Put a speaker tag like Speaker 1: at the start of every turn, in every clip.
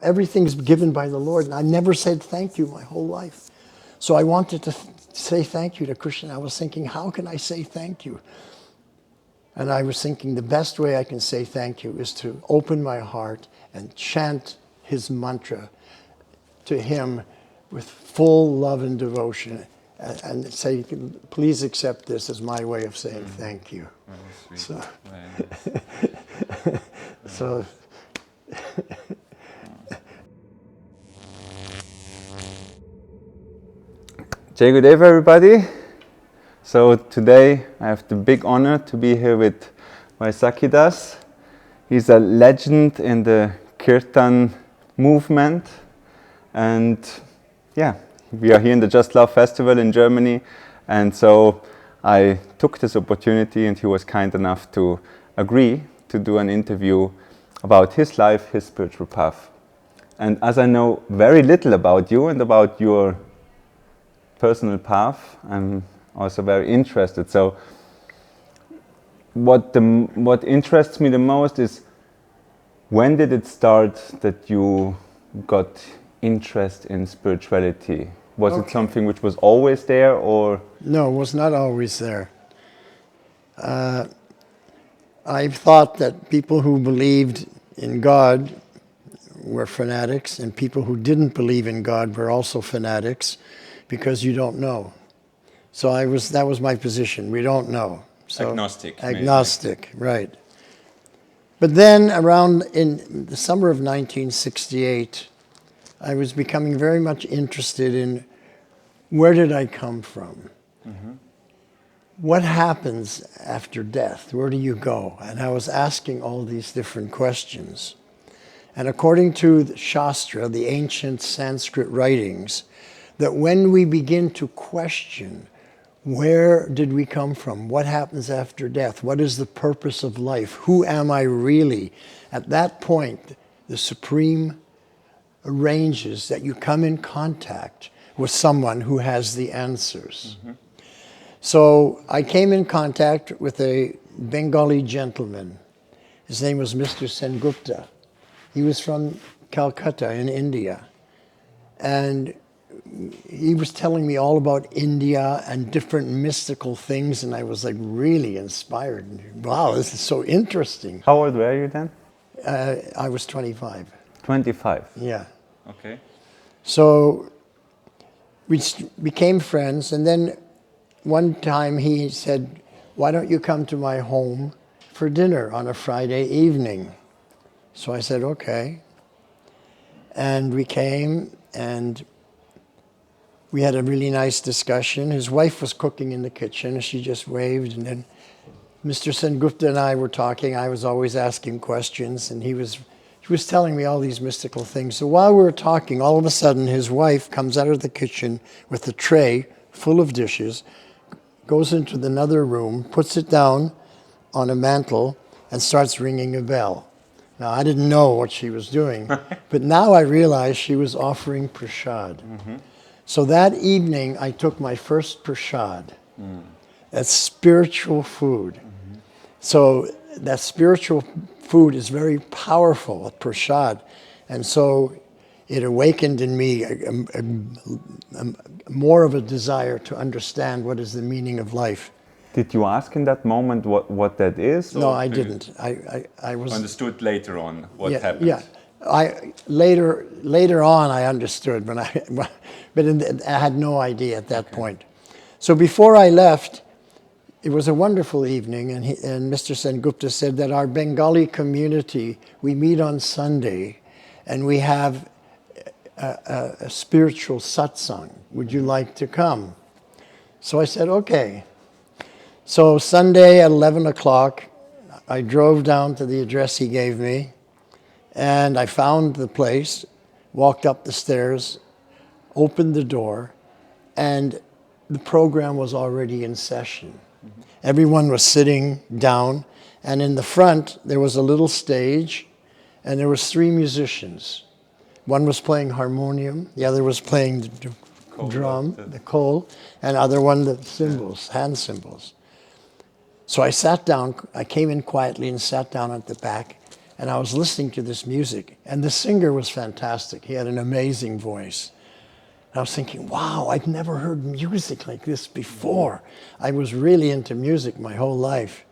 Speaker 1: Everything's given by the Lord, and I never said thank you my whole life. So I wanted to say thank you to Krishna. I was thinking, how can I say thank you? And I was thinking the best way I can say thank you is to open my heart and chant his mantra to him with full love and devotion, and say, please accept this as my way of saying thank you.
Speaker 2: Very sweet.
Speaker 1: So,
Speaker 2: Very nice.
Speaker 1: so
Speaker 2: Jai Gurudev, everybody. So today I have the big honor to be here with Vaisakhidasa. He's a legend in the Kirtan movement, and yeah, we are here in the Just Love Festival in Germany, and so I took this opportunity, and he was kind enough to agree to do an interview about his life, his spiritual path. And as I know very little about you and about your personal path, I'm also very interested. So what interests me the most is, when did it start that you got interest in spirituality? Was it something which was always there, or?
Speaker 1: No, it was not always there. I thought that people who believed in God were fanatics, and people who didn't believe in God were also fanatics, because you don't know. So that was my position. We don't know. So
Speaker 2: Agnostic.
Speaker 1: Agnostic, right. But then around in the summer of 1968, I was becoming very much interested in, where did I come from? Mm-hmm. What happens after death? Where do you go? And I was asking all these different questions. And according to the Shastra, the ancient Sanskrit writings, that when we begin to question, where did we come from? What happens after death? What is the purpose of life? Who am I really? At that point, the Supreme arranges that you come in contact with someone who has the answers. Mm-hmm. So I came in contact with a Bengali gentleman. His name was Mr. Sengupta. He was from Calcutta in India. And he was telling me all about India and different mystical things, and I was like really inspired. Wow, this is so interesting.
Speaker 2: How old were you then?
Speaker 1: I was 25.
Speaker 2: 25?
Speaker 1: Yeah.
Speaker 2: Okay.
Speaker 1: So we became friends, and then one time he said, why don't you come to my home for dinner on a Friday evening? So I said, okay. And we came, and we had a really nice discussion. His wife was cooking in the kitchen, and she just waved, and then Mr. Sengupta and I were talking. I was always asking questions, and he was telling me all these mystical things. So while we were talking, all of a sudden his wife comes out of the kitchen with a tray full of dishes, goes into another room, puts it down on a mantle, and starts ringing a bell. Now, I didn't know what she was doing, but now I realized she was offering prasad. Mm-hmm. So that evening, I took my first prasad. That's spiritual food. Mm-hmm. So that spiritual food is very powerful, prasad. And so it awakened in me more of a desire to understand what is the meaning of life.
Speaker 2: Did you ask in that moment what that is?
Speaker 1: No, I didn't. I was
Speaker 2: understood later on what happened.
Speaker 1: Yeah, later on I understood, but I had no idea at that point. So before I left, it was a wonderful evening, and Mr. Sengupta said that our Bengali community, we meet on Sunday, and we have a spiritual satsang. Would you like to come? So I said, okay. So Sunday at 11 o'clock, I drove down to the address he gave me, and I found the place, walked up the stairs, opened the door, and the program was already in session. Mm-hmm. Everyone was sitting down, and in the front there was a little stage, and there was 3 musicians. One was playing harmonium, the other was playing the drum, the kol, and the other one the cymbals, hand cymbals. So I sat down, I came in quietly and sat down at the back, And I was listening to this music, and the singer was fantastic. He had an amazing voice. I was thinking, wow, I've never heard music like this before. I was really into music my whole life.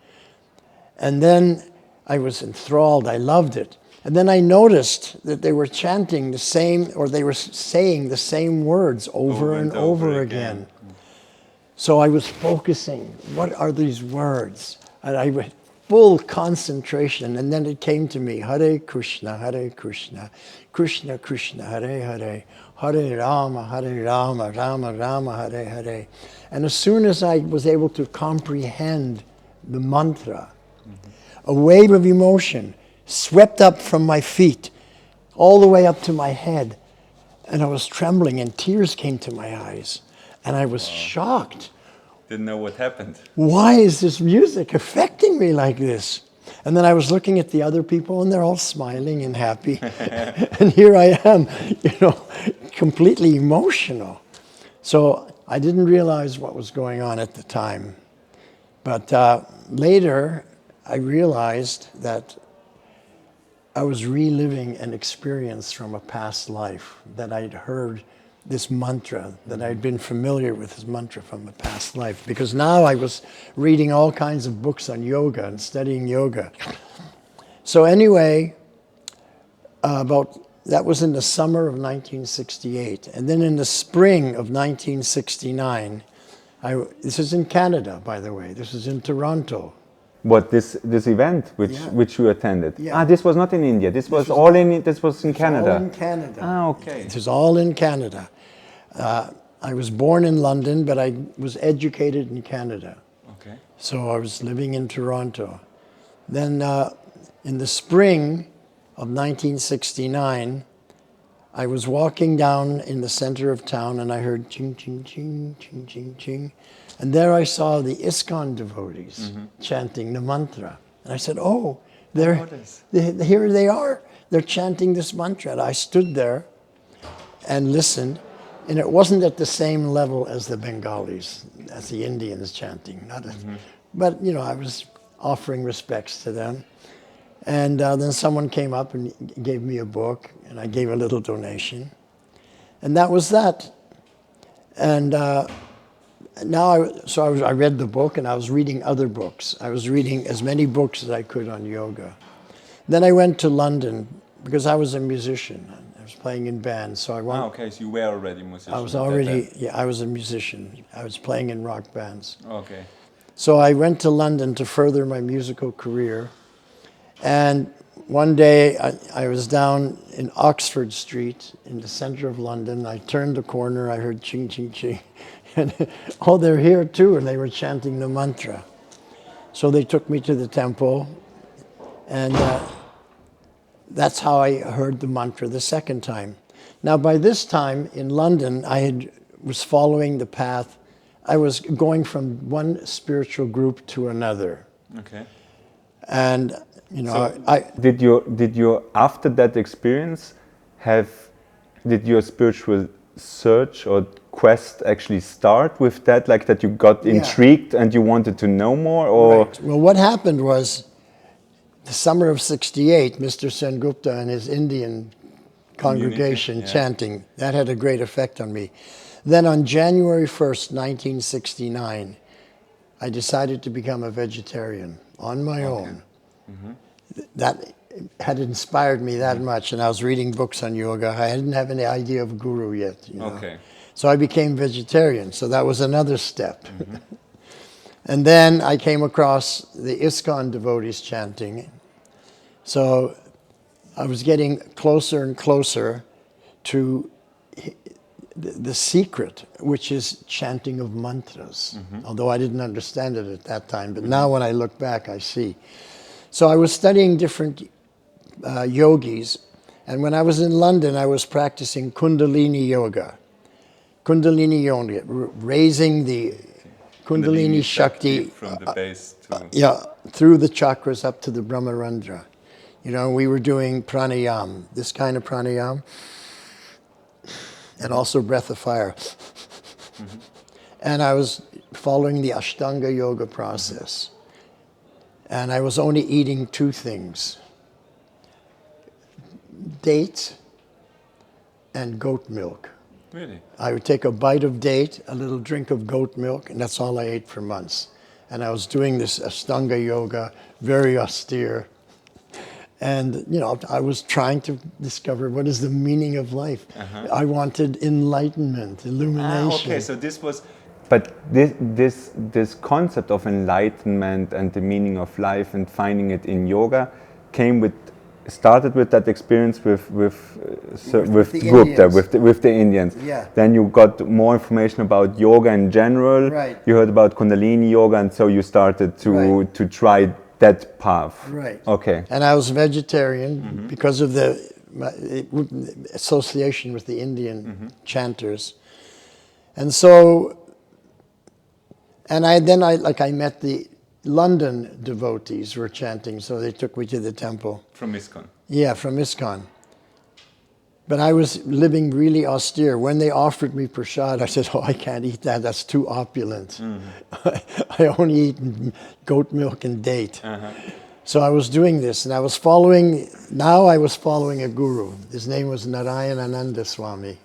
Speaker 1: And then I was enthralled, I loved it. And then I noticed that they were chanting the same, or they were saying the same words over and over again. So I was focusing, what are these words? And I was full concentration, and then it came to me, Hare Krishna, Krishna Krishna, Hare Hare, Hare Rama, Rama Rama, Hare Hare. And as soon as I was able to comprehend the mantra, a wave of emotion swept up from my feet all the way up to my head. And I was trembling and tears came to my eyes. And I was shocked.
Speaker 2: Didn't know what happened.
Speaker 1: Why is this music affecting me like this? And then I was looking at the other people and they're all smiling and happy. And here I am, completely emotional. So I didn't realize what was going on at the time. But later, I realized that I was reliving an experience from a past life, that I'd heard this mantra, that I'd been familiar with this mantra from a past life. Because now I was reading all kinds of books on yoga and studying yoga. So anyway, that was in the summer of 1968. And then in the spring of 1969, this is in Canada, by the way. This is in Toronto.
Speaker 2: What, this event which you attended?
Speaker 1: Yeah.
Speaker 2: This was not in India. This was in Canada.
Speaker 1: All in Canada.
Speaker 2: Okay.
Speaker 1: This is all in Canada. I was born in London, but I was educated in Canada.
Speaker 2: Okay.
Speaker 1: So I was living in Toronto. Then in the spring of 1969, I was walking down in the center of town and I heard ching, ching, ching, ching, ching, ching. And there I saw the ISKCON devotees chanting the mantra. And I said, oh, here they are. They're chanting this mantra. And I stood there and listened. And it wasn't at the same level as the Bengalis, as the Indians chanting. But, I was offering respects to them. And then someone came up and gave me a book, and I gave a little donation. And that was that. And I read the book, and I was reading other books. I was reading as many books as I could on yoga. Then I went to London, because I was a musician. I was playing in bands, so I went.
Speaker 2: Okay, so you were already a musician.
Speaker 1: I was already, I was a musician. I was playing in rock bands.
Speaker 2: Okay.
Speaker 1: So I went to London to further my musical career. And one day I was down in Oxford Street in the center of London. I turned the corner, I heard ching, ching, ching. And oh, they're here too, and they were chanting the mantra. So they took me to the temple, and that's how I heard the mantra the second time. Now, by this time in London, was following the path. I was going from one spiritual group to another.
Speaker 2: Okay.
Speaker 1: And
Speaker 2: did you after that experience did your spiritual search or quest actually start with that, like that you got intrigued and you wanted to know more, or?
Speaker 1: Right. Well, what happened was the summer of '68, Mr. Sengupta and his Indian congregation chanting, that had a great effect on me. Then on January 1st, 1969, I decided to become a vegetarian on my own. That had inspired me that much, and I was reading books on yoga. I didn't have any idea of guru yet.
Speaker 2: Okay.
Speaker 1: So I became vegetarian, so that was another step. And then I came across the ISKCON devotees chanting. So I was getting closer and closer to the secret, which is chanting of mantras, although I didn't understand it at that time. But now when I look back, I see. So I was studying different yogis, and when I was in London, I was practicing Kundalini yoga. Kundalini yoga, raising the Kundalini Shakti
Speaker 2: from the base to...
Speaker 1: through the chakras up to the Brahmarandra. We were doing pranayam, this kind of pranayam, and also breath of fire. And I was following the Ashtanga yoga process. And I was only eating two things. date and goat milk.
Speaker 2: Really?
Speaker 1: I would take a bite of date, a little drink of goat milk, and that's all I ate for months. And I was doing this Ashtanga yoga, very austere. And, you know, I was trying to discover what is the meaning of life. I wanted enlightenment, illumination.
Speaker 2: Okay, so this was. But this concept of enlightenment and the meaning of life and finding it in yoga started with that experience with
Speaker 1: the
Speaker 2: Gupta,
Speaker 1: Indians.
Speaker 2: with the Indians.
Speaker 1: Yeah.
Speaker 2: Then you got more information about yoga in general.
Speaker 1: Right.
Speaker 2: You heard about Kundalini yoga, and so you started to try that path.
Speaker 1: Right.
Speaker 2: Okay.
Speaker 1: And I was vegetarian because of the association with the Indian chanters. And so, and I met the London devotees who were chanting, so they took me to the temple.
Speaker 2: From ISKCON.
Speaker 1: Yeah, from ISKCON. But I was living really austere. When they offered me prasad, I said, "Oh, I can't eat that. That's too opulent. I only eat goat milk and date." So I was doing this, and I was following a guru. His name was Narayanananda Swami.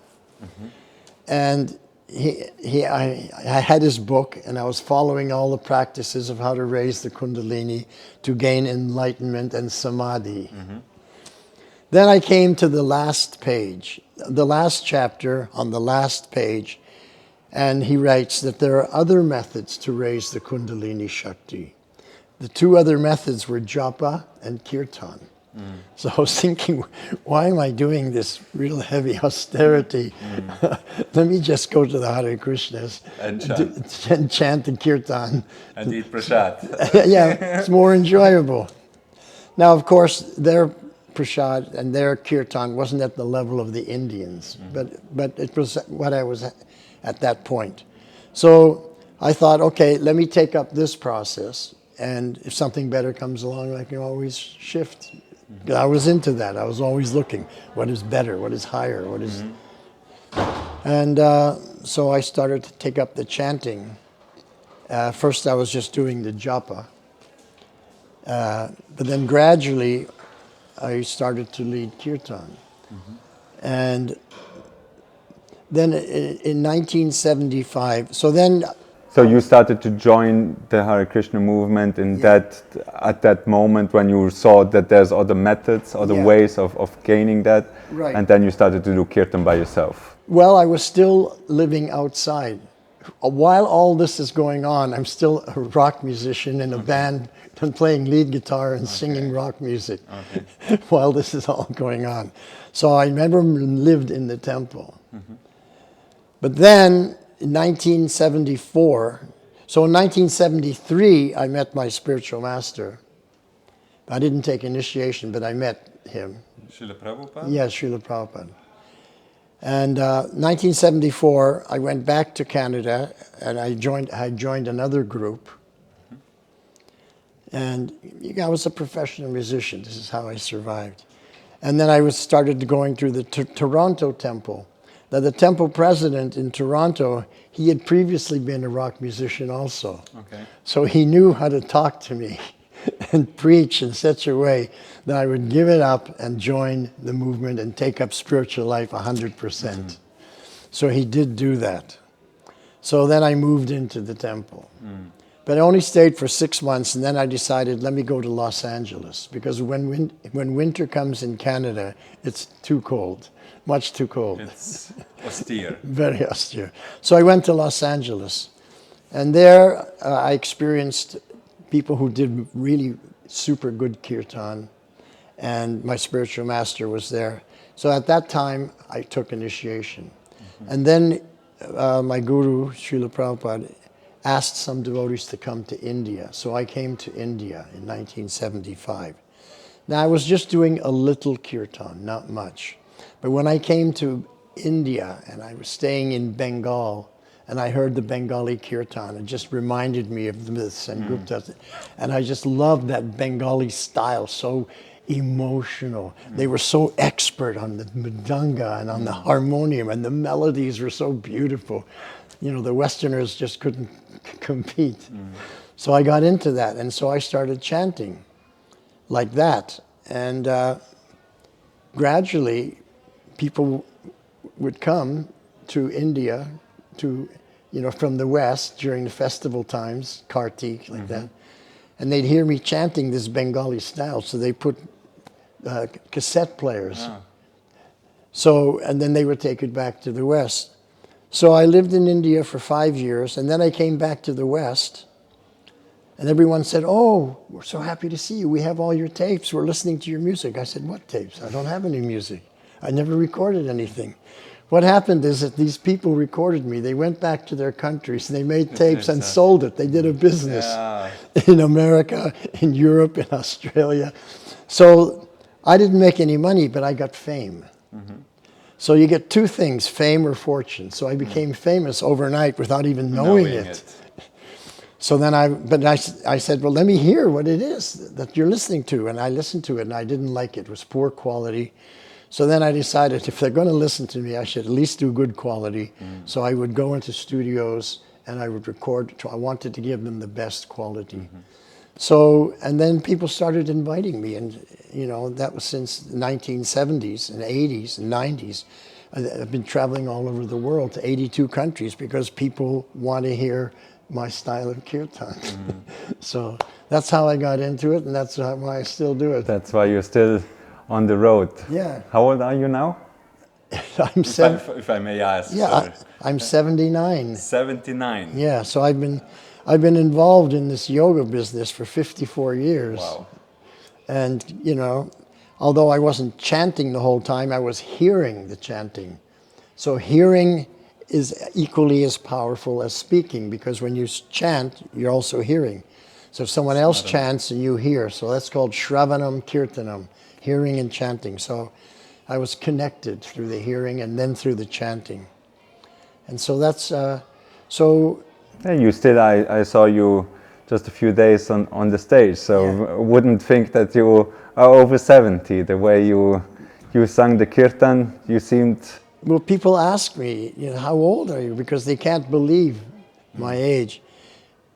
Speaker 1: And I had his book, and I was following all the practices of how to raise the Kundalini to gain enlightenment and samadhi. Then I came to the last page, the last chapter on the last page, and he writes that there are other methods to raise the Kundalini Shakti. The two other methods were japa and kirtan. So I was thinking, why am I doing this real heavy austerity? Let me just go to the Hare Krishnas and chant the kirtan.
Speaker 2: And eat prasad.
Speaker 1: Yeah, it's more enjoyable. Now, of course, their prasad and their kirtan wasn't at the level of the Indians, but it was what I was at that point. So I thought, okay, let me take up this process, and if something better comes along, I can always shift. I was into that. I was always looking, what is better, what is higher, what is... And so I started to take up the chanting. First I was just doing the japa. But then gradually I started to lead kirtan. And then in 1975,
Speaker 2: So you started to join the Hare Krishna movement at that moment when you saw that there's other methods, other ways of gaining that,
Speaker 1: Right.
Speaker 2: and then you started to do kirtan by yourself.
Speaker 1: Well, I was still living outside. While all this is going on, I'm still a rock musician in a band and playing lead guitar and singing rock music while this is all going on. So I never lived in the temple. But then in 1974, so in 1973, I met my spiritual master. I didn't take initiation, but I met him.
Speaker 2: Srila Prabhupada?
Speaker 1: Yes, Srila Prabhupada. And 1974, I went back to Canada, and I joined another group. And I was a professional musician. This is how I survived. And then I started going through the Toronto temple. Now, the temple president in Toronto, he had previously been a rock musician also.
Speaker 2: Okay.
Speaker 1: So he knew how to talk to me and preach in such a way that I would give it up and join the movement and take up spiritual life 100%. So he did do that. So then I moved into the temple. But I only stayed for 6 months, and then I decided, let me go to Los Angeles, because when winter comes in Canada, it's too cold, much too cold.
Speaker 2: It's austere.
Speaker 1: Very austere. So I went to Los Angeles, and there I experienced people who did really super good kirtan, and my spiritual master was there. So at that time, I took initiation. And then my guru, Srila Prabhupada, asked some devotees to come to India. So I came to India in 1975. Now I was just doing a little kirtan, not much. But when I came to India and I was staying in Bengal and I heard the Bengali kirtan, it just reminded me of the myths and Guptas. And I just loved that Bengali style, so emotional. They were so expert on the mridanga and on the harmonium, and the melodies were so beautiful. You know, the Westerners just couldn't compete. So I got into that, and so I started chanting like that. And gradually people would come to India to, from the West during the festival times, Kartik, like that. And they'd hear me chanting this Bengali style, so they put cassette players. So, and then they would take it back to the West. So I lived in India for 5 years, and then I came back to the West, and everyone said, "Oh, we're so happy to see you. We have all your tapes. We're listening to your music." I said, "What tapes? I don't have any music. I never recorded anything." What happened is that these people recorded me. They went back to their countries, and they made tapes and sold it. They did a business in America, in Europe, in Australia. So I didn't make any money, but I got fame. So you get two things, fame or fortune. So I became famous overnight without even knowing it. So then I said, well, let me hear what it is that you're listening to. And I listened to it, and I didn't like it. It was poor quality. So then I decided if they're going to listen to me, I should at least do good quality. So I would go into studios, and I would record. I wanted to give them the best quality. So, and then people started inviting me, and that was since the 1970s and 80s and 90s. I've been traveling all over the world to 82 countries because people want to hear my style of kirtan. So that's how I got into it, and that's why I still do it.
Speaker 2: That's why you're still on the road.
Speaker 1: Yeah.
Speaker 2: How old are you now? If I may ask.
Speaker 1: Yeah, I'm 79.
Speaker 2: 79.
Speaker 1: Yeah, so I've been involved in this yoga business for 54 years.
Speaker 2: Wow.
Speaker 1: And, although I wasn't chanting the whole time, I was hearing the chanting. So hearing is equally as powerful as speaking, because when you chant, you're also hearing. So if someone else chants and you hear, so that's called Shravanam Kirtanam, hearing and chanting. So I was connected through the hearing and then through the chanting. And so that's,
Speaker 2: Yeah, you still, I saw you just a few days on the stage, so wouldn't think that you are over 70. The way you sang the kirtan, you seemed...
Speaker 1: Well, people ask me, how old are you? Because they can't believe my age.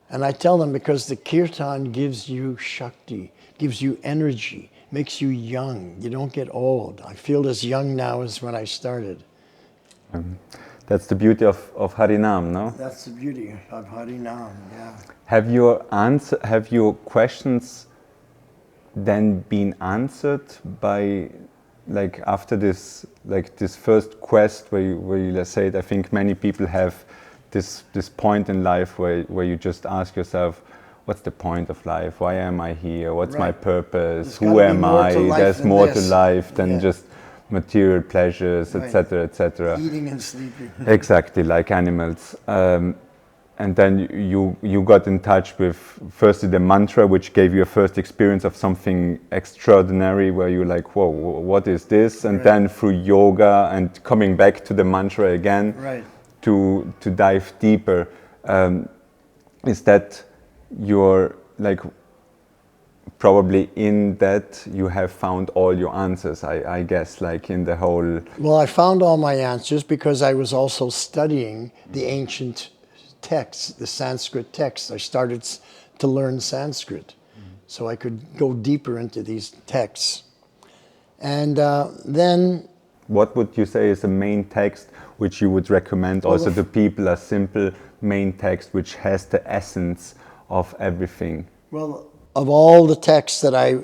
Speaker 1: And I tell them because the kirtan gives you shakti, gives you energy, makes you young. You don't get old. I feel as young now as when I started.
Speaker 2: That's the beauty of Harinam, no?
Speaker 1: That's the beauty of Harinam, yeah.
Speaker 2: Have your questions then been answered by, like, after this first quest where you let's say, I think many people have this point in life where you just ask yourself, what's the point of life? Why am I here? What's my purpose? Who am I? There's more to life than just material pleasures, etc., etc.
Speaker 1: Eating and sleeping.
Speaker 2: Exactly, like animals. And then you got in touch with firstly the mantra, which gave you a first experience of something extraordinary, where you're like, whoa, what is this? And then through yoga and coming back to the mantra again, to dive deeper. Is that your, like, probably in that you have found all your answers, I guess, like in the whole...
Speaker 1: Well, I found all my answers because I was also studying the ancient texts, the Sanskrit texts. I started to learn Sanskrit, so I could go deeper into these texts. And then...
Speaker 2: What would you say is the main text which you would recommend also to people, a simple main text which has the essence of everything?
Speaker 1: Well, of all the texts that I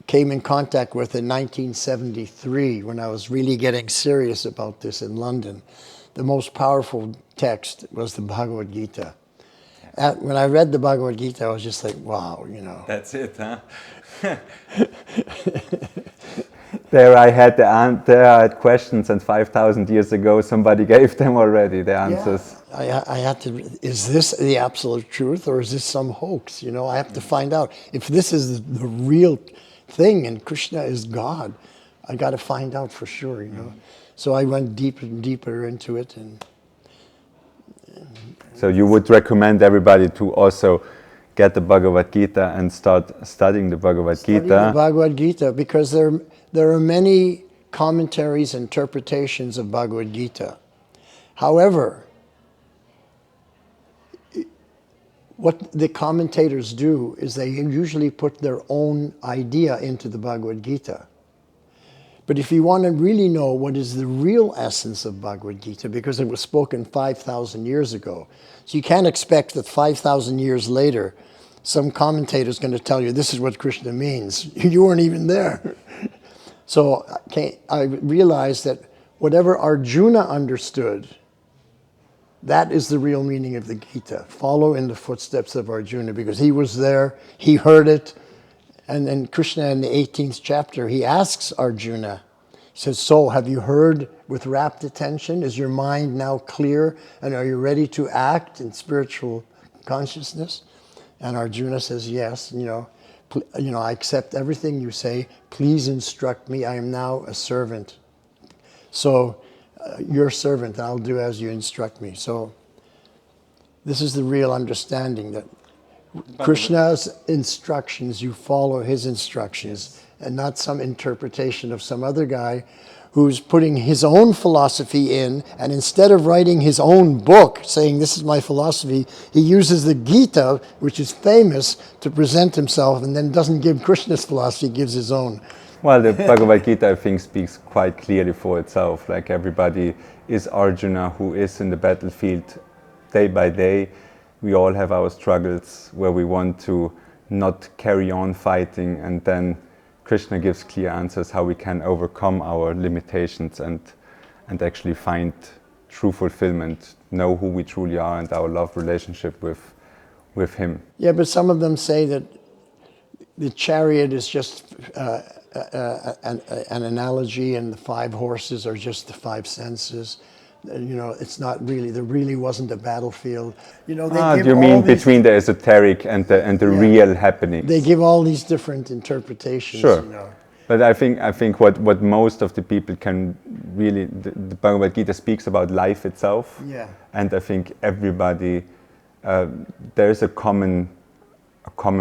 Speaker 1: came in contact with in 1973, when I was really getting serious about this in London, the most powerful text was the Bhagavad Gita. When I read the Bhagavad Gita, I was just like, wow,
Speaker 2: That's it, huh? There I had questions, and 5,000 years ago somebody gave them already the answers.
Speaker 1: Yeah, I had to, is this the absolute truth, or is this some hoax? I have to find out. If this is the real thing and Krishna is God, I got to find out for sure, So I went deeper and deeper into it.
Speaker 2: So you would recommend everybody to also get the Bhagavad Gita and start studying the Bhagavad Gita?
Speaker 1: The Bhagavad Gita, because there are many commentaries, interpretations of Bhagavad Gita. However, what the commentators do is they usually put their own idea into the Bhagavad Gita. But if you want to really know what is the real essence of Bhagavad Gita, because it was spoken 5,000 years ago, so you can't expect that 5,000 years later, some commentator is going to tell you this is what Krishna means. You weren't even there. So I realized that whatever Arjuna understood, that is the real meaning of the Gita. Follow in the footsteps of Arjuna, because he was there, he heard it. And then Krishna in the 18th chapter, he asks Arjuna, he says, so have you heard with rapt attention? Is your mind now clear? And are you ready to act in spiritual consciousness? And Arjuna says, yes, I accept everything you say. Please instruct me. I am now a servant. So your servant, I'll do as you instruct me. So this is the real understanding, that Krishna's instructions, you follow his instructions, and not some interpretation of some other guy who's putting his own philosophy in, and instead of writing his own book saying this is my philosophy, he uses the Gita, which is famous, to present himself, and then doesn't give Krishna's philosophy, gives his own.
Speaker 2: Well, the Bhagavad Gita, I think, speaks quite clearly for itself. Like, everybody is Arjuna, who is in the battlefield day by day. We all have our struggles where we want to not carry on fighting, and then Krishna gives clear answers how we can overcome our limitations and actually find true fulfillment, know who we truly are, and our love relationship with him.
Speaker 1: Yeah, but some of them say that the chariot is just an analogy, and the 5 horses are just the 5 senses. It's not really, there really wasn't a battlefield. They give
Speaker 2: you mean
Speaker 1: these,
Speaker 2: between the esoteric and the real happenings?
Speaker 1: They give all these different interpretations.
Speaker 2: Sure. But I think what most of the people can really, the Bhagavad Gita speaks about life itself.
Speaker 1: Yeah.
Speaker 2: And I think everybody, there is a common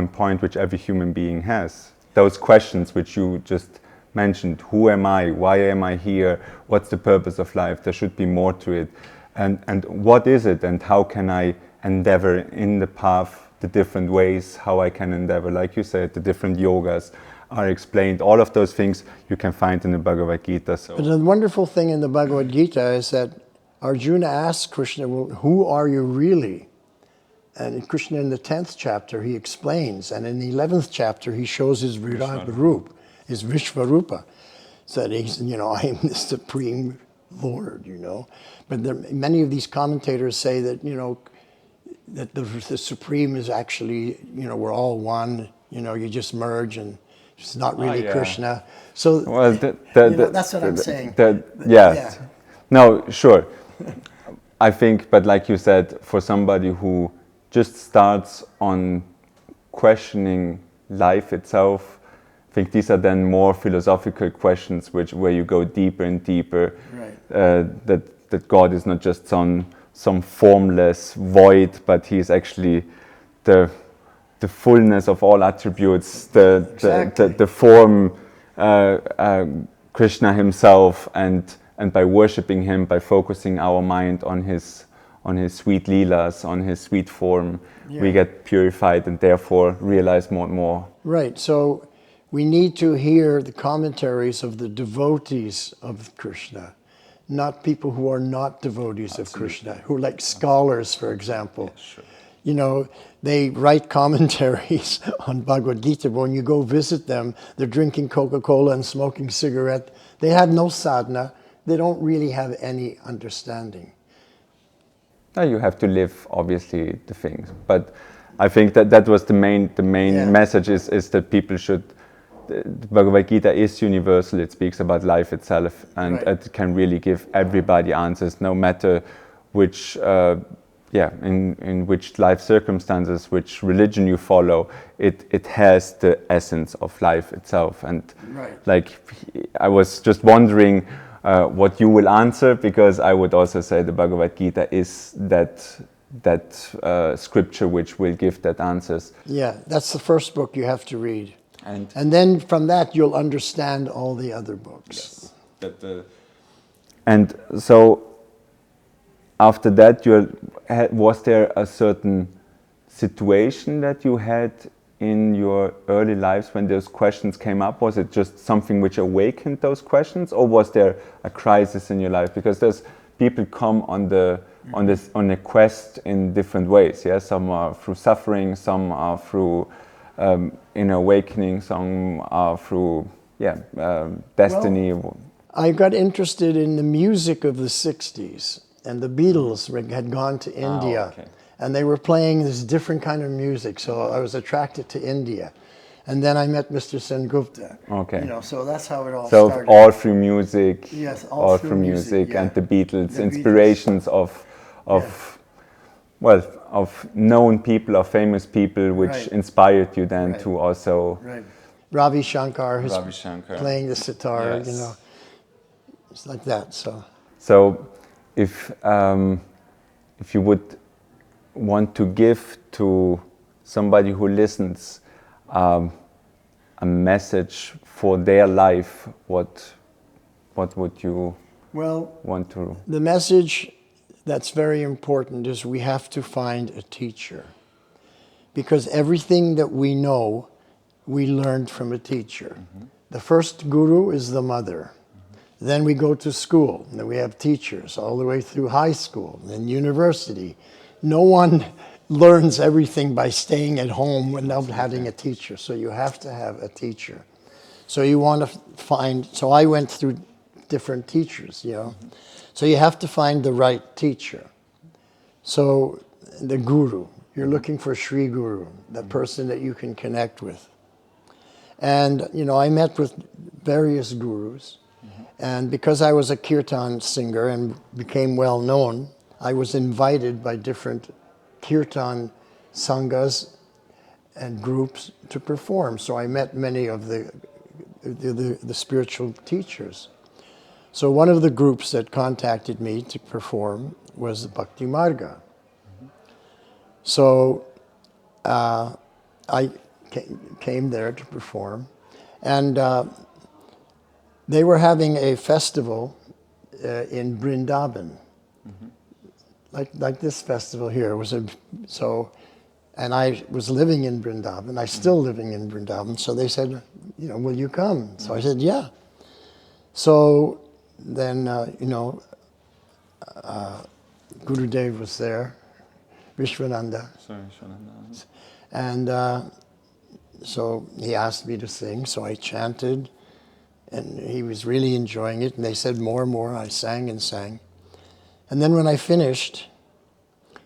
Speaker 2: point which every human being has. Those questions which you just mentioned: who am I? Why am I here? What's the purpose of life? There should be more to it. And what is it? And how can I endeavor in the path, the different ways, how I can endeavor? Like you said, the different yogas are explained. All of those things you can find in the Bhagavad Gita. So.
Speaker 1: But the wonderful thing in the Bhagavad Gita is that Arjuna asks Krishna, well, who are you really? And Krishna in the 10th chapter, he explains. And in the 11th chapter, he shows his Virat Rup, his Vishvarupa. So that he's, I am the Supreme Lord, But many of these commentators say that, that the Supreme is actually, we're all one, you just merge, and it's not really Krishna. So
Speaker 2: well,
Speaker 1: that's what I'm saying.
Speaker 2: Yeah. No, sure. I think, but like you said, for somebody who just starts on questioning life itself, I think these are then more philosophical questions where you go deeper and deeper.
Speaker 1: Right.
Speaker 2: That God is not just some formless void, but He is actually the fullness of all attributes, the form, Krishna Himself, and by worshipping Him, by focusing our mind on His sweet leelas, on His sweet form, we get purified and therefore realize more and more.
Speaker 1: Right. So we need to hear the commentaries of the devotees of Krishna, not people who are not devotees of Krishna, who are like scholars, for example. Yeah, sure. They write commentaries on Bhagavad Gita, but when you go visit them, they're drinking Coca-Cola and smoking cigarette. They have no sadhana. They don't really have any understanding.
Speaker 2: Now you have to live, obviously, the things. But I think that was the main message is that people should. The Bhagavad Gita is universal. It speaks about life itself, and it can really give everybody answers, no matter which, in which life circumstances, which religion you follow. It has the essence of life itself. And like, I was just wondering what you will answer, because I would also say the Bhagavad Gita is that scripture which will give that answers.
Speaker 1: Yeah, that's the first book you have to read. And then from that you'll understand all the other books.
Speaker 2: Yes. And so after that, was there a certain situation that you had in your early lives when those questions came up? Was it just something which awakened those questions, or was there a crisis in your life? Because there's people come on a quest in different ways. Yeah, some are through suffering, some are through inner awakening, some are through destiny.
Speaker 1: Well, I got interested in the music of the 60s, and the Beatles had gone to India.
Speaker 2: Okay.
Speaker 1: And they were playing this different kind of music, so I was attracted to India. And then I met Mr. Sengupta.
Speaker 2: Okay.
Speaker 1: You know, so that's how it all
Speaker 2: So
Speaker 1: started.
Speaker 2: all through music,
Speaker 1: Yes,
Speaker 2: all through music,
Speaker 1: yeah.
Speaker 2: and the Beatles,
Speaker 1: The
Speaker 2: inspirations of known people, of famous people, which
Speaker 1: Right.
Speaker 2: inspired you then
Speaker 1: Right.
Speaker 2: to also.
Speaker 1: Right. Ravi Shankar,
Speaker 2: Ravi Shankar.
Speaker 1: playing the sitar,
Speaker 2: Yes.
Speaker 1: you know, it's like that.
Speaker 2: So, if you would want to give to somebody who listens a message for their life, what would you want to?
Speaker 1: The message that's very important is we have to find a teacher, because everything that we know, we learned from a teacher. Mm-hmm. The first guru is the mother. Mm-hmm. Then we go to school, and then we have teachers all the way through high school, and then university. No one learns everything by staying at home without having a teacher. So you have to have a teacher. So you want to find, so I went through different teachers, you know. So you have to find the right teacher. So the guru, you're looking for Sri Guru, the person that you can connect with. And, you know, I met with various gurus. And because I was a kirtan singer and became well known, I was invited by different kirtan sanghas and groups to perform. So I met many of the spiritual teachers. So one of the groups that contacted me to perform was the Bhakti Marga. So I came there to perform, and they were having a festival in Vrindavan. Like this festival here and I was living in Vrindavan. I'm still living in Vrindavan. So they said, you know, will you come? So I said, yeah. So then, Gurudev was there, Vishwananda. And so he asked me to sing. So I chanted, and he was really enjoying it. And they said more and more. I sang and sang. And then when I finished,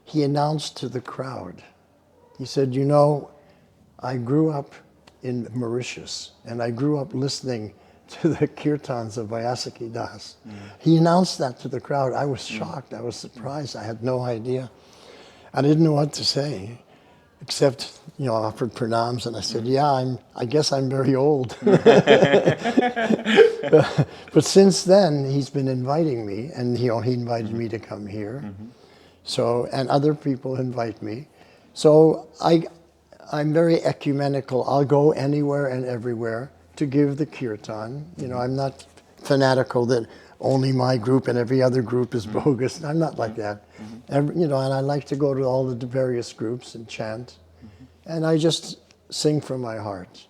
Speaker 1: he announced to the crowd, he said, you know, I grew up in Mauritius, and I grew up listening to the kirtans of Vyasaki Das. He announced that to the crowd. I was shocked. I was surprised. I had no idea. I didn't know what to say, except, you know, I offered pranams, and I said, yeah, I guess I'm very old. But since then, he's been inviting me, and he invited me to come here. So, and other people invite me. So I'm very ecumenical. I'll go anywhere and everywhere to give the kirtan. You know, I'm not fanatical that only my group and every other group is bogus. I'm not like that. You know, and I like to go to all the various groups and chant. And I just sing from my heart.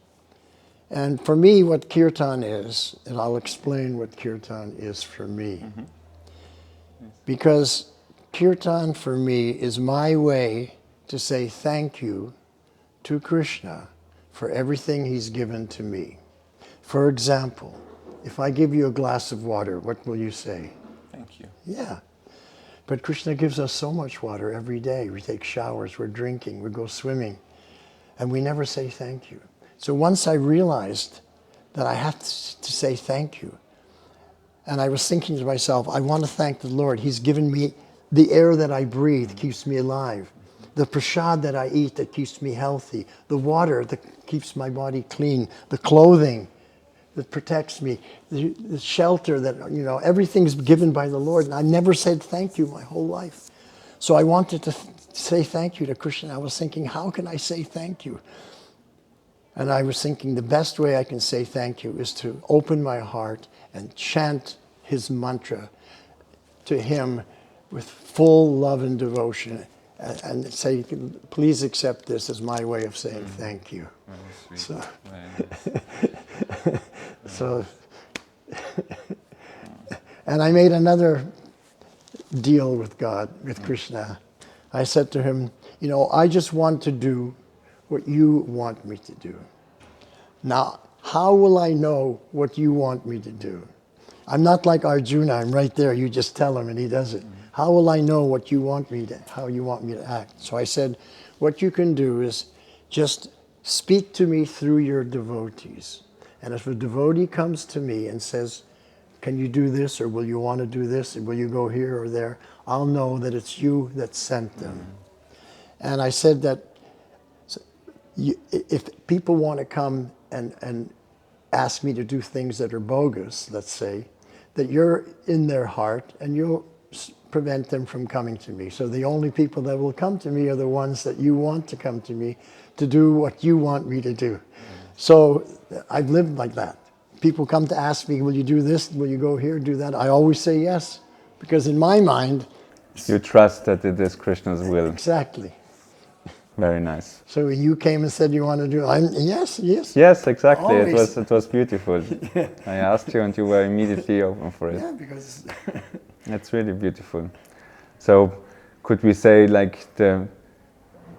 Speaker 1: And for me, what kirtan is, and I'll explain what kirtan is for me. Because kirtan for me is my way to say thank you to Krishna for everything he's given to me. For example, if I give you a glass of water, what will you say?
Speaker 2: Thank you.
Speaker 1: Yeah. But Krishna gives us so much water every day. We take showers, we're drinking, we go swimming, and we never say thank you. So once I realized that I have to say thank you, and I was thinking to myself, I want to thank the Lord. He's given me the air that I breathe, keeps me alive. The prasad that I eat that keeps me healthy. The water that keeps my body clean. The clothing that protects me. The shelter that, you know, everything's given by the Lord. And I never said thank you my whole life. So I wanted to say thank you to Krishna. I was thinking, how can I say thank you? And I was thinking the best way I can say thank you is to open my heart and chant his mantra to him with full love and devotion. and say, please accept this as my way of saying thank you.
Speaker 2: Very sweet.
Speaker 1: So,
Speaker 2: Very nice.
Speaker 1: so, and I made another deal with God, with Krishna. I said to him, you know, I just want to do what you want me to do. Now, how will I know what you want me to do? I'm not like Arjuna, I'm right there, you just tell him and he does it. How will I know what you want me to, how you want me to act? So I said, what you can do is just speak to me through your devotees. And if a devotee comes to me and says, can you do this, or will you want to do this, or will you go here or there, I'll know that it's you that sent them. And I said that if people want to come and ask me to do things that are bogus, let's say, that you're in their heart and you'll prevent them from coming to me. So the only people that will come to me are the ones that you want to come to me to do what you want me to do. So I've lived like that. People come to ask me, will you do this? Will you go here, do that? I always say yes, because in my mind...
Speaker 2: You trust that it is Krishna's will.
Speaker 1: Exactly.
Speaker 2: Very nice.
Speaker 1: So when you came and said you want to do it, yes.
Speaker 2: Yes, exactly.
Speaker 1: Always.
Speaker 2: It was beautiful. I asked you and you were immediately open for it.
Speaker 1: Yeah, because...
Speaker 2: That's really beautiful. So could we say like the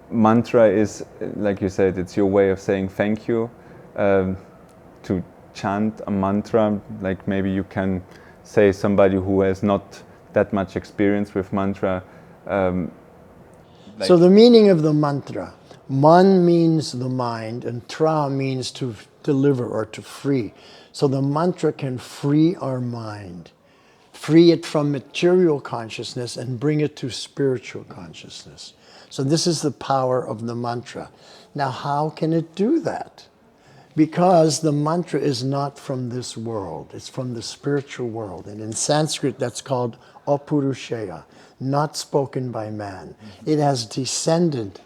Speaker 2: mantra is, like you said, it's your way of saying thank you, to chant a mantra, like maybe you can say somebody who has not that much experience with mantra.
Speaker 1: So the meaning of the mantra, man means the mind and tra means to deliver or to free. So the mantra can free our mind, free it from material consciousness and bring it to spiritual consciousness. So this is the power of the mantra. Now how can it do that? Because the mantra is not from this world, it's from the spiritual world. And in Sanskrit that's called Apurusheya, not spoken by man. It has descended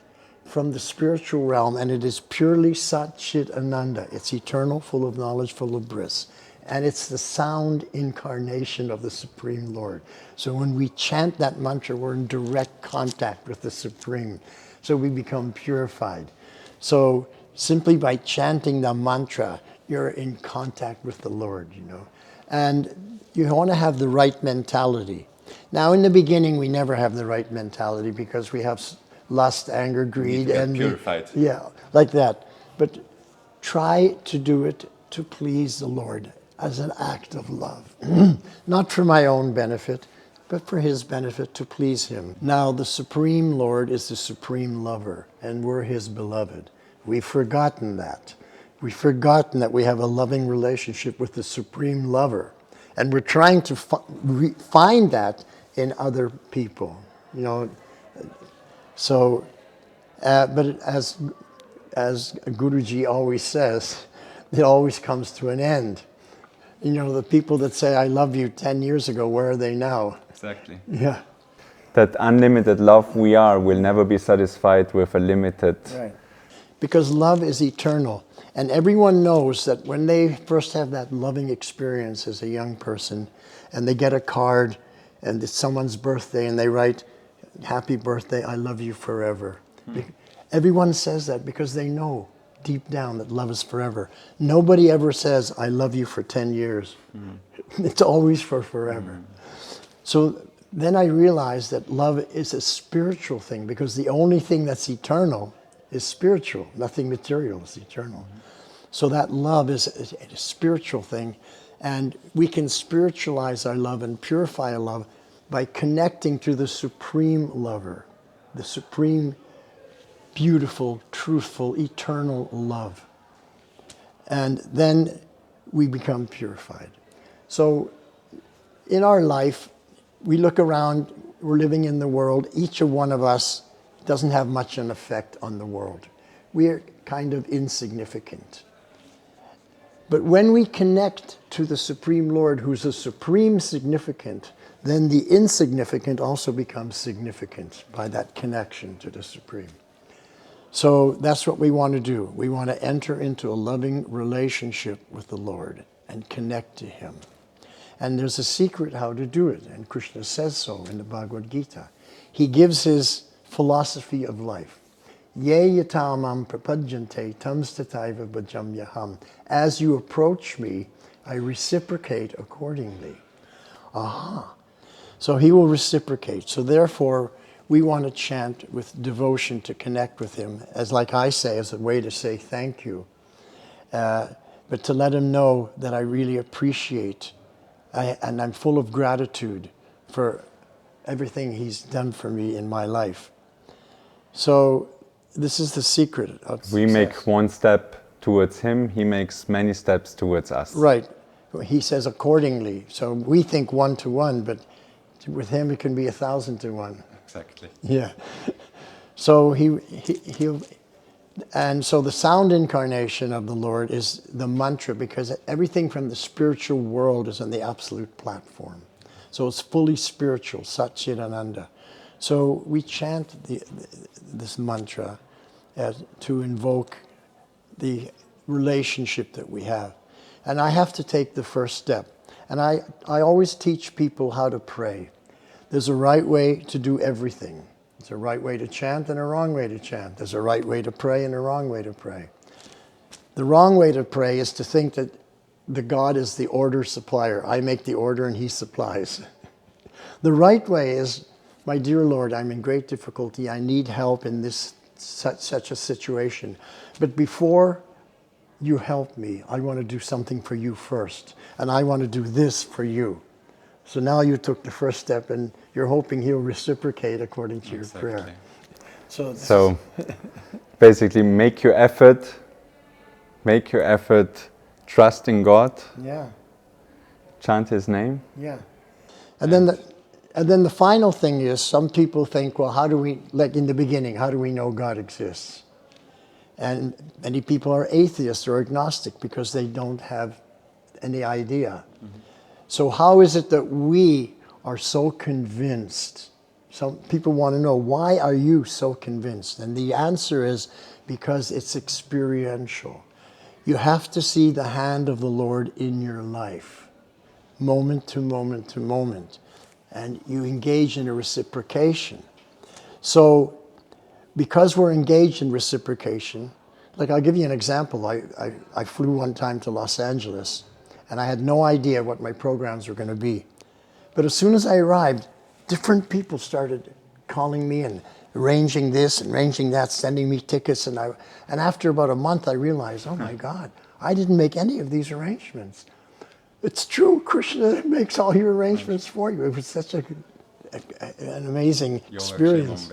Speaker 1: from the spiritual realm and it is purely Sat Chit Ananda. It's eternal, full of knowledge, full of bliss. And it's the sound incarnation of the Supreme Lord. So when we chant that mantra, we're in direct contact with the Supreme. So we become purified. So simply by chanting the mantra, you're in contact with the Lord, you know. And you want to have the right mentality. Now, in the beginning, we never have the right mentality because we have lust, anger, greed, and
Speaker 2: purified.
Speaker 1: Yeah, like that. But try to do it to please the Lord as an act of love, not for my own benefit, but for His benefit, to please Him. Now, the Supreme Lord is the supreme lover, and we're His beloved. We've forgotten that. We've forgotten that we have a loving relationship with the supreme lover. And we're trying to find that in other people, you know. So, but as Guruji always says, it always comes to an end. You know, the people that say, I love you 10 years ago, where are they now?
Speaker 2: Exactly.
Speaker 1: Yeah.
Speaker 2: That unlimited love we are will never be satisfied with a limited...
Speaker 1: Right. Because love is eternal. And everyone knows that when they first have that loving experience as a young person, and they get a card, and it's someone's birthday, and they write, happy birthday, I love you forever. Everyone says that because they know deep down that love is forever. Nobody ever says, I love you for 10 years. It's always for forever. So then I realized that love is a spiritual thing, because the only thing that's eternal is spiritual. Nothing material is eternal. So that love is a spiritual thing, and we can spiritualize our love and purify our love by connecting to the supreme lover, the supreme, beautiful, truthful, eternal love. And then we become purified. So in our life, we look around, we're living in the world, each one of us doesn't have much an effect on the world. We're kind of insignificant. But when we connect to the Supreme Lord, who's the supreme significant, then the insignificant also becomes significant by that connection to the Supreme. So that's what we want to do. We want to enter into a loving relationship with the Lord and connect to Him. And there's a secret how to do it, and Krishna says so in the Bhagavad Gita. He gives His philosophy of life. Ye yatamam prapadyante tam stataiva bhajam yaham. As you approach me, I reciprocate accordingly. Aha. So he will reciprocate. So therefore, we want to chant with devotion to connect with him, as like I say, as a way to say thank you. But to let him know that I really appreciate and I'm full of gratitude for everything he's done for me in my life. So this is the secret of
Speaker 2: We
Speaker 1: success.
Speaker 2: make one step towards him, he makes many steps towards us.
Speaker 1: Right. He says accordingly. So we think 1 to 1, but with him it can be 1,000 to 1.
Speaker 2: Exactly.
Speaker 1: Yeah. So he'll, and so the sound incarnation of the Lord is the mantra, because everything from the spiritual world is on the absolute platform. So it's fully spiritual, Sat Chit Ananda. So we chant this mantra to invoke the relationship that we have. And I have to take the first step. And I always teach people how to pray. There's a right way to do everything. There's a right way to chant and a wrong way to chant. There's a right way to pray and a wrong way to pray. The wrong way to pray is to think that the God is the order supplier. I make the order and he supplies. The right way is, my dear Lord, I'm in great difficulty. I need help in this such a situation. But before you help me, I want to do something for you first. And I want to do this for you. So now you took the first step and you're hoping he'll reciprocate according to your prayer. So
Speaker 2: basically make your effort, trust in God,
Speaker 1: yeah,
Speaker 2: chant his name.
Speaker 1: yeah. And then the final thing is, some people think, well, how do we, like in the beginning, how do we know God exists? And many people are atheists or agnostic because they don't have any idea. Mm-hmm. So how is it that we are so convinced? Some people want to know, why are you so convinced? And the answer is because it's experiential. You have to see the hand of the Lord in your life, moment to moment to moment. And you engage in a reciprocation. So because we're engaged in reciprocation, like I'll give you an example. I flew one time to Los Angeles, and I had no idea what my programs were going to be. But as soon as I arrived, different people started calling me and arranging this and arranging that, sending me tickets. And after about a month, I realized, oh my God, I didn't make any of these arrangements. It's true, Krishna makes all your arrangements for you. It was such an amazing experience.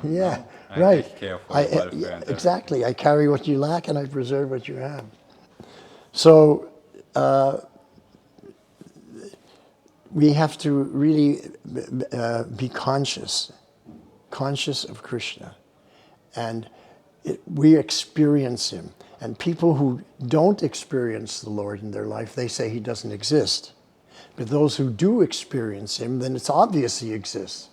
Speaker 1: Yeah, right. Exactly. I carry what you lack and I preserve what you have. So we have to really be conscious of Krishna. And we experience him. And people who don't experience the Lord in their life, they say he doesn't exist. But those who do experience him, then it's obvious he exists.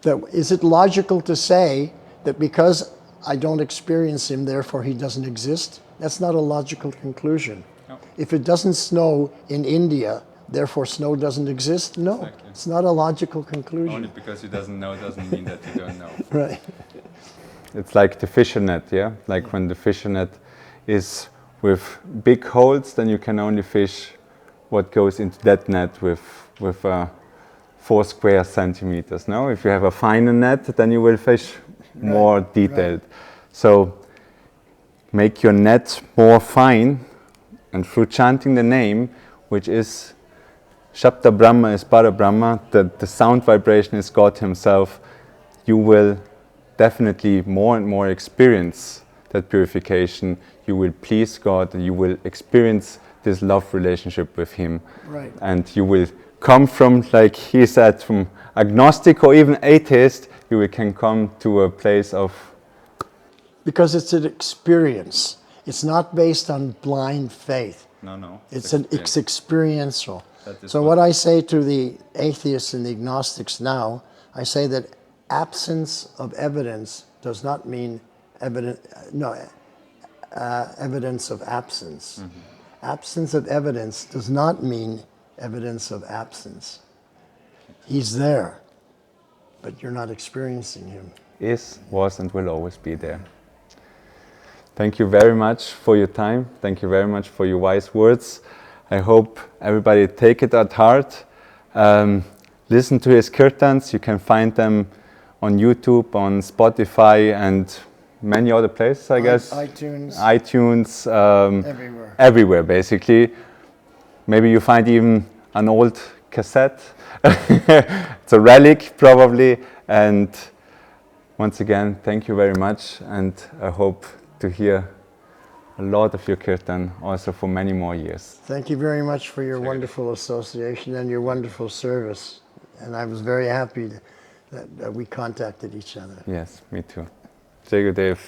Speaker 1: Is it logical to say that because I don't experience him, therefore he doesn't exist? That's not a logical conclusion. No. If it doesn't snow in India, therefore snow doesn't exist? No, exactly. It's not a logical conclusion.
Speaker 2: Only because you doesn't know doesn't mean that you don't know.
Speaker 1: Right.
Speaker 2: It's like the fisher net, yeah? Like when the fisher net is with big holes, then you can only fish what goes into that net with 4 square centimeters. No, if you have a finer net, then you will fish more detailed. Right. So make your net more fine, and through chanting the name, which is Shabda Brahma is Para Brahma, the sound vibration is God himself, you will definitely more and more experience that purification. You will please God and you will experience this love relationship with him.
Speaker 1: Right.
Speaker 2: And you will come from, like he said, from agnostic or even atheist, you can come to a place of...
Speaker 1: Because it's an experience. It's not based on blind faith.
Speaker 2: No.
Speaker 1: It's experiential. So what I say to the atheists and the agnostics now, I say that absence of evidence does not mean evidence of absence. Mm-hmm. Absence of evidence does not mean evidence of absence. He's there, but you're not experiencing him.
Speaker 2: is, was, and will always be there. Thank you very much for your time. Thank you very much for your wise words. I hope everybody take it at heart. Listen to his kirtans. You can find them on YouTube, on Spotify, and many other places, I guess.
Speaker 1: iTunes, everywhere.
Speaker 2: Everywhere, basically. Maybe you find even an old cassette. It's a relic, probably. And once again, thank you very much. And I hope to hear a lot of your kirtan also for many more years.
Speaker 1: Thank you very much for your wonderful association and your wonderful service. And I was very happy that we contacted each other.
Speaker 2: Yes, me too. Jai Gurudev.